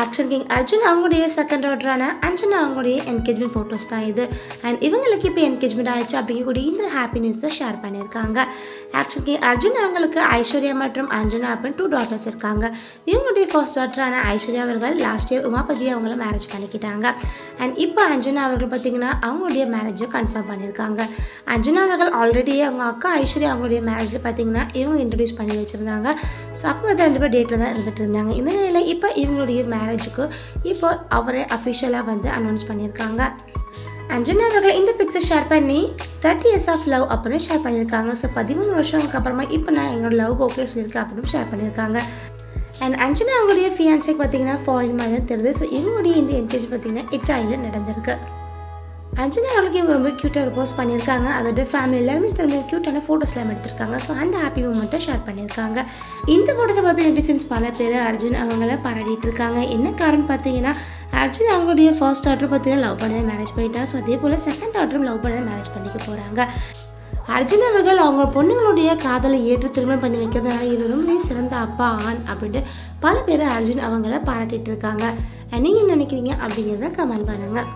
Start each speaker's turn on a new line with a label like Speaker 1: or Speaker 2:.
Speaker 1: Action king Arjun அவங்களுடைய second டாட்டரான Anjana அவங்களுடைய engagement photos தான் இது. அண்ட் இவங்களுக்கு இப்போ என்கேஜ்மெண்ட் ஆயிடுச்சு அப்படிங்கக்கூடிய இந்த ஹாப்பி நியூஸை ஷேர் பண்ணியிருக்காங்க. ஆக்ஷன் கிங் அர்ஜுன் அவங்களுக்கு ஐஸ்வர்யா மற்றும் அஞ்சனா அப்படின்னு 2 டாட்டர்ஸ் இருக்காங்க. இவங்களுடைய ஃபர்ஸ்ட் டாட்டரான ஐஸ்வர்யா அவர்கள் லாஸ்ட் இயர் உமாபதி அவங்கள மேரேஜ் பண்ணிக்கிட்டாங்க. அண்ட் இப்போ அஞ்சனா அவர்கள் பார்த்திங்கன்னா அவங்களுடைய மேரேஜை கன்ஃபார்ம் பண்ணியிருக்காங்க. அஞ்சனா அவர்கள் ஆல்ரெடி அவங்க அக்கா ஐஸ்வர்யா அவங்களுடைய மேரேஜில் பார்த்திங்கன்னா இவங்க இன்ட்ரடியூஸ் பண்ணி வச்சுருந்தாங்க. ஸோ அப்போ வந்து 2 பேர் டேட்டில் தான் இருந்துகிட்டு இருந்தாங்க. இந்த நிலையில் இப்போ இவங்களுடைய மேரேஜுக்கு இப்போ அவரே அஃபிஷியலாக வந்து அனௌன்ஸ் பண்ணியிருக்காங்க. அஞ்சனா அவர்கள் இந்த பிக்ஸை ஷேர் பண்ணி 30 years ஆஃப் லவ் அப்படின்னு ஷேர் பண்ணியிருக்காங்க. ஸோ 13 வருஷங்களுக்கு அப்புறமா இப்போ நான் எங்களோட லவ் ஓகே சொல்லியிருக்கேன் அப்படின்னு ஷேர் பண்ணியிருக்காங்க. அண்ட் அஞ்சனா அவங்களுடைய ஃபியான்ஸேக்கு பார்த்தீங்கன்னா ஃபாரின் மாதிரி தான் தெரியுது. ஸோ இவங்களுடைய இந்த என்கேஜ் பார்த்தீங்கன்னா இட்டாலியில் நடந்திருக்கு. அஞ்சனா அவங்களுக்கு இவங்க ரொம்ப க்யூட்டாக போஸ்ட் பண்ணியிருக்காங்க. அதோட ஃபேமிலி எல்லாருமே ரொம்ப க்யூட்டான ஃபோட்டோஸ்லாம் எடுத்திருக்காங்க. ஸோ அந்த ஹாப்பி மூமெண்ட்டை ஷேர் பண்ணியிருக்காங்க. இந்த ஃபோட்டோஸை பார்த்து நெட்டிசன்ஸ் பல பேர் அர்ஜுன் அவங்கள பாராட்டிட்டு இருக்காங்க. என்ன காரணம் பார்த்தீங்கன்னா அர்ஜுன் அவங்களுடைய ஃபர்ஸ்ட் டாட்டர் பார்த்தீங்கன்னா லவ் பண்ணதை மேரேஜ் பண்ணிட்டா. ஸோ அதே போல் செகண்ட் டாட்டரும் லவ் பண்ணதை மேரேஜ் பண்ணிக்க போகிறாங்க. அர்ஜுன் அவர்கள் அவங்க பொண்ணுங்களுடைய காதலை ஏற்று திருமணம் பண்ணி வைக்கிறதுனால இது ரொம்பவே சிறந்த அப்பா ஆண் அப்படின்ட்டு பல பேர் அர்ஜுன் அவங்கள பாராட்டிட்டு இருக்காங்க. நீங்கள் நினைக்கிறீங்க அப்படிங்கிறத கமெண்ட் பண்ணுங்கள்.